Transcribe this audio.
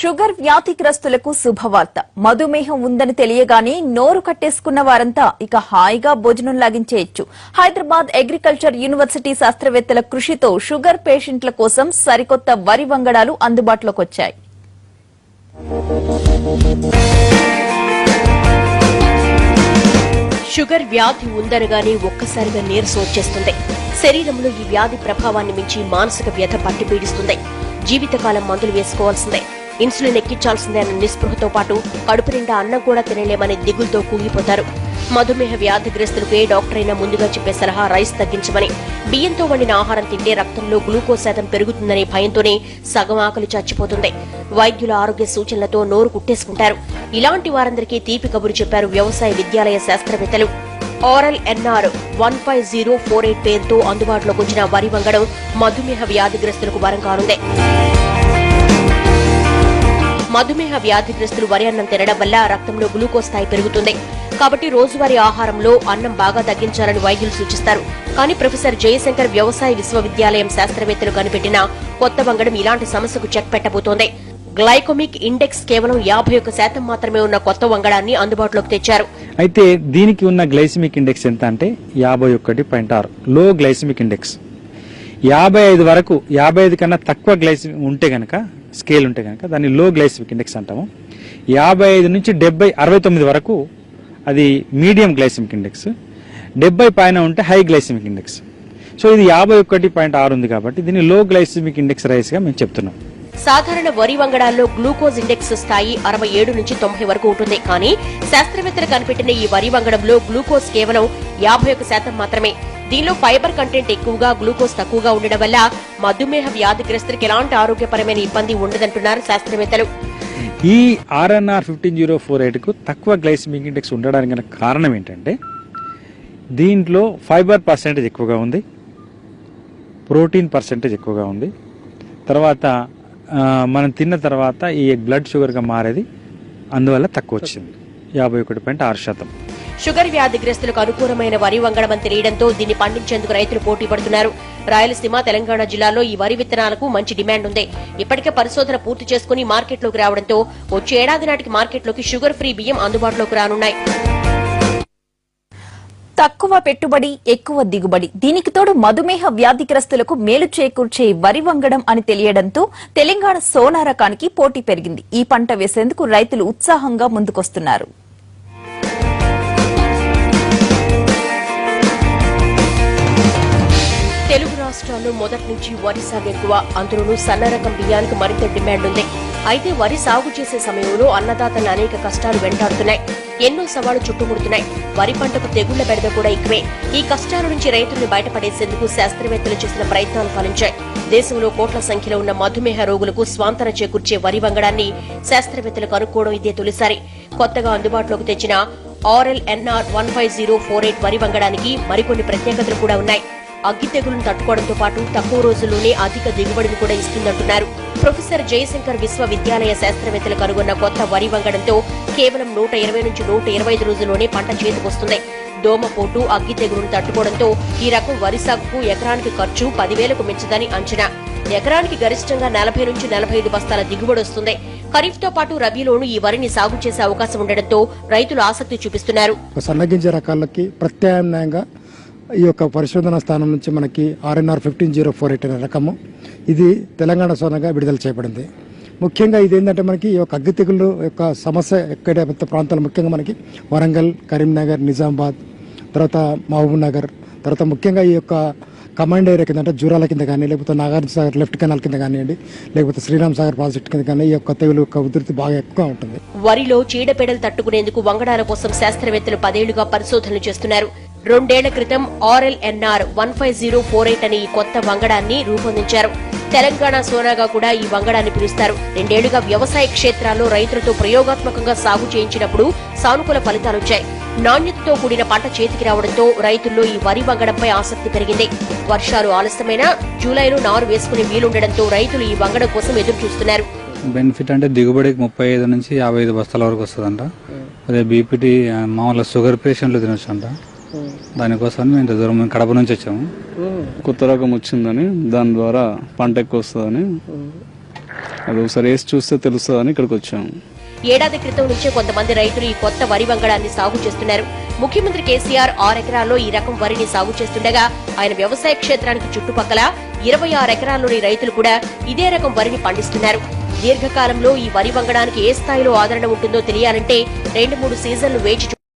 Sugar వ్యాధిగ్రస్తులకు శుభవార్త. మధుమేహం ఉందని తెలియగానే నోరు కట్టేసుకున్న వారంతా ఇక హాయిగా భోజనం లాగించేయచ్చు. హైదరాబాద్ అగ్రికల్చర్ యూనివర్సిటీ శాస్త్రవేత్తల కృషితో షుగర్ పేషెంట్ల కోసం సరికొత్త వరి వంగడాలు అందుబాటులోకి వచ్చాయి. షుగర్ వ్యాధి ఉందనగానే ఒక్కసారిగా నీరసం వచ్చేస్తుంది. శరీరంలో ఈ వ్యాధి ప్రభావాన్ని మించి మానసిక వ్యధ పట్టి పీడిస్తుంది. జీవితకాలం మందులు వేసుకోవాల్సిందే, ఇన్సులిన్ ఎక్కించాల్సిందే అన్న నిస్పృహతో పాటు కడుపు నిండా అన్నం కూడా తినలేమనే దిగులతో కూలిపోతారు. మధుమేహ వ్యాధిగ్రస్తులకు ఏ డాక్టర్ అయినా ముందుగా చెప్పే సలహా రైస్ తగ్గించమని, బియ్యంతో వండిన ఆహారం తింటే రక్తంలో గ్లూకోజ్ శాతం పెరుగుతుందనే భయంతోనే సగం ఆకలి చచ్చిపోతుంది. వైద్యుల ఆరోగ్య సూచనలతో నోరు కుట్టేసుకుంటారు. ఇలాంటి వారందరికీ తీపి కబురు చెప్పారు వ్యవసాయ విద్యాలయ శాస్త్రవేత్తలు. ఆరల్ ఎన్ఆర్ 15048 పేరుతో అందుబాటులోకి వచ్చిన వరి వంగడం మధుమేహ వ్యాధిగ్రస్తులకు వరం కానుంది. మధుమేహ వ్యాధిగ్రస్తులు వరి అన్నం తినడం వల్ల రక్తంలో గ్లూకోజ్ స్థాయి పెరుగుతుంది. కాబట్టి రోజువారీ ఆహారంలో అన్నం బాగా తగ్గించాలని వైద్యులు సూచిస్తారు. కానీ ప్రొఫెసర్ జయశంకర్ వ్యవసాయ విశ్వవిద్యాలయం శాస్త్రవేత్తలు కనిపెట్టిన కొత్త వంగడం ఇలాంటి సమస్యకు చెక్ పెట్టబోతోంది. గ్లైకోమిక్ ఇండెక్స్ కేవలం 51% మాత్రమే ఉన్న కొత్త వంగడాన్ని అందుబాటులోకి తెచ్చారు. అయితే దీనికి ఉన్న గ్లైసిమిక్ ఇండెక్స్ ఎంత అంటే 51.6 లో గ్లైసిమిక్ ఇండెక్స్. 55 వరకు 55 కన్నా తక్కువ గ్లైసిమిక్ ఉంటే గనక స్కేల్ ఉంటే కనుక దాన్ని లో గ్లైసిమిక్ ఇండెక్స్ అంటాము. 55 నుంచి 69 వరకు అది మీడియం గ్లైసిమిక్ ఇండెక్స్. 70 పైన ఉంటే హై గ్లైసిమిక్ ఇండెక్స్. సో ఇది 51.6 ఉంది కాబట్టి దీన్ని లో గ్లైసిమిక్ ఇండెక్స్ రైస్ గా మేము చెప్తున్నాం. సాధారణ వరి వంగడాల్లో గ్లూకోజ్ ఇండెక్స్ స్థాయి 67 నుంచి 90 వరకు ఉంటుంది. కానీ శాస్త్రవేత్తలు కనిపెట్టిన ఈ వరి వంగడంలో గ్లూకోజ్ కేవలం 51% మాత్రమే. దీనిలో ఫైబర్ కంటెంట్ ఎక్కువగా, గ్లూకోజ్ తక్కువగా ఉండడం వల్ల మధుమేహ వ్యాధిగ్రస్తులకు ఎలాంటి ఆరోగ్యపరమైన ఇబ్బంది ఉండదంటున్నారు శాస్త్రవేత్తలు. ఈ RNR 15048 కు తక్కువ గ్లైసిమిక్ ఇండెక్స్ ఉండడానికి గల కారణం ఏంటంటే దీంట్లో ఫైబర్ పర్సెంటేజ్ ఎక్కువగా ఉంది, ప్రోటీన్ పర్సెంటేజ్ ఎక్కువగా ఉంది. తర్వాత మనం తిన్న తర్వాత ఈ బ్లడ్ షుగర్గా మారేది, అందువల్ల తక్కువ వచ్చింది 51.6%. షుగర్ వ్యాధిగ్రస్తులకు అనుకూలమైన వరి వంగడం తెలియడంతో దీన్ని పండించేందుకు రైతులు పోటీ పడుతున్నారు. రాయలసీమ, తెలంగాణ జిల్లాల్లో ఈ వరి విత్తనాలకు మంచి డిమాండ్ ఉంది. ఇప్పటికే పరిశోధన పూర్తి చేసుకుని మార్కెట్లోకి రావడంతో వచ్చే ఏడాది నాటికి మార్కెట్లోకి షుగర్ ఫ్రీ బియ్యం అందుబాటులోకి రానున్నాయి. తక్కువ పెట్టుబడి, ఎక్కువ దిగుబడి, దీనికి తోడు మధుమేహ వ్యాధిగ్రస్తులకు మేలు చేకూర్చే వరి వంగడం అని తెలియడంతో తెలంగాణ సోనా రకానికి పోటీ పెరిగింది. ఈ పంట వేసేందుకు రైతులు ఉత్సాహంగా ముందుకొస్తున్నారు. తెలుగు రాష్ట్రాల్లో మొదటి నుంచి వరి సాగు ఎక్కువ. అందులోనూ సన్న రకం బియ్యానికి మరింత డిమాండ్ ఉంది. అయితే వరి సాగు చేసే సమయంలో అన్నదాతలు అనేక కష్టాలు వెంటాడుతున్నాయి. ఎన్నో సవాళ్లు చుట్టుముడుతున్నాయి. వరి పంటకు తెగుళ్ల బెడద కూడా ఎక్కువే. ఈ కష్టాల నుంచి రైతుల్ని బయటపడేసేందుకు శాస్త్రవేత్తలు చేసిన ప్రయత్నాలు ఫలించాయి. దేశంలో కోట్ల సంఖ్యలో ఉన్న మధుమేహ రోగులకు స్వాంతన చేకూర్చే వరి వంగడాన్ని శాస్త్రవేత్తలు కనుక్కోవడం ఇదే తొలిసారి. కొత్తగా అందుబాటులోకి తెచ్చిన ఆరల్ ఎన్ఆర్ 15048 వరి వంగడానికి మరికొన్ని ప్రత్యేకతలు కూడా ఉన్నాయి. అగ్గి తెగులను తట్టుకోవడంతో పాటు తక్కువ రోజుల్లోనే అధిక దిగుబడిని కూడా ఇస్తుందంటున్నారు. ప్రొఫెసర్ జయశంకర్ విశ్వవిద్యాలయ శాస్త్రవేత్తలు కనుగొన్న కొత్త వరి వంగడంతో కేవలం 120 నుంచి 125 రోజుల్లోనే పంట చేతికొస్తుంది. దోమపోటు, అగ్గి తెగులను తట్టుకోవడంతో ఈ రకం వరి సాగుకు ఎకరానికి ఖర్చు 10,000కు మించదని అంచనా. ఎకరానికి గరిష్టంగా 40 నుంచి 45 బస్తాల దిగుబడి వస్తుంది. ఖరీఫ్ తో పాటు రబీలోనూ ఈ వరిని సాగు చేసే అవకాశం ఉండడంతో రైతులు ఆసక్తి చూపిస్తున్నారు. సన్నగింజ రకాలకి ప్రత్యామ్నాయంగా ఈ యొక్క పరిశోధన స్థానం నుంచి మనకి RNR 15048 అనే రకము ఇది తెలంగాణ సోనాగా విడుదల చేయబడింది. ముఖ్యంగా ఇది ఏంటంటే మనకి ఈ యొక్క అగ్గి తెగులు యొక్క సమస్య ఎక్కడ ప్రాంతాలు ముఖ్యంగా మనకి వరంగల్, కరీంనగర్, నిజామాబాద్, తర్వాత మహబూబ్ నగర్, తర్వాత ముఖ్యంగా ఈ యొక్క కమాండ్ ఏరియా కింద అంటే జూరాల కింద కానీ, లేకపోతే నాగార్జున సాగర్ లెఫ్ట్ కెనాల్ కింద కానివ్వండి, లేకపోతే శ్రీరామ్ సాగర్ ప్రాజెక్ట్ కింద కానీ ఈ యొక్క తెగులు యొక్క ఉధృతి బాగా ఎక్కువ ఉంటుంది. వరిలో చీడపీడలు తట్టుకునేందుకు వంగడాల కోసం శాస్త్రవేత్తలు 10 ఏళ్లుగా పరిశోధనలు చేస్తున్నారు. 2 ఏళ్ల క్రితం ఆరల్ ఎన్ఆర్ 15048 అనే ఈ కొత్త వంగడాన్ని రూపొందించారు. తెలంగాణ సోనాగా కూడా ఈ వంగడాన్ని పిలుస్తారు. 2 ఏళ్లుగా వ్యవసాయ క్షేత్రాల్లో రైతులతో ప్రయోగాత్మకంగా సాగు చేయించినప్పుడు సానుకూల ఫలితాలొచ్చాయి. నాణ్యతతో కూడిన పంట చేతికి రావడంతో రైతుల్లో ఈ వరి వంగడంపై ఆసక్తి పెరిగింది. వర్షాలు ఆలస్యమైన జూలైలో నారు వేసుకునే వీలుండడంతో రైతులు ఈ వంగడం కోసం ఎదురు చూస్తున్నారు. బెనిఫిట్ అంటే దిగుబడికి 35 నుంచి 55 బస్తాల వరకు వస్తుందంట. అదే బీపీటీ మామూలుగా షుగర్ పేషెంట్లు తినొచ్చంట. దానికోసం మేము ఇంత దూరం కడప నుంచి వచ్చాము. కొత్త రకం వచ్చిందని దాని ద్వారా పంట ఎక్కువ వస్తుందని అది ఒకసారి వేసి చూస్తే తెలుస్తుందని ఇక్కడికి వచ్చాము. ఏడాది క్రితం నుంచే కొంతమంది రైతులు ఈ కొత్త వరి వంగడాన్ని సాగు చేస్తున్నారు. ముఖ్యమంత్రి కేసీఆర్ 6 ఎకరాల్లో ఈ రకం వరిని సాగు చేస్తుండగా ఆయన వ్యవసాయ క్షేత్రానికి చుట్టుపక్కల 26 ఎకరాల్లోని రైతులు కూడా ఇదే రకం వరిని పండిస్తున్నారు. దీర్ఘకాలంలో ఈ వరి వంగడానికి ఏ స్థాయిలో ఆదరణ ఉంటుందో తెలియాలంటే 2-3 సీజన్లు వేచి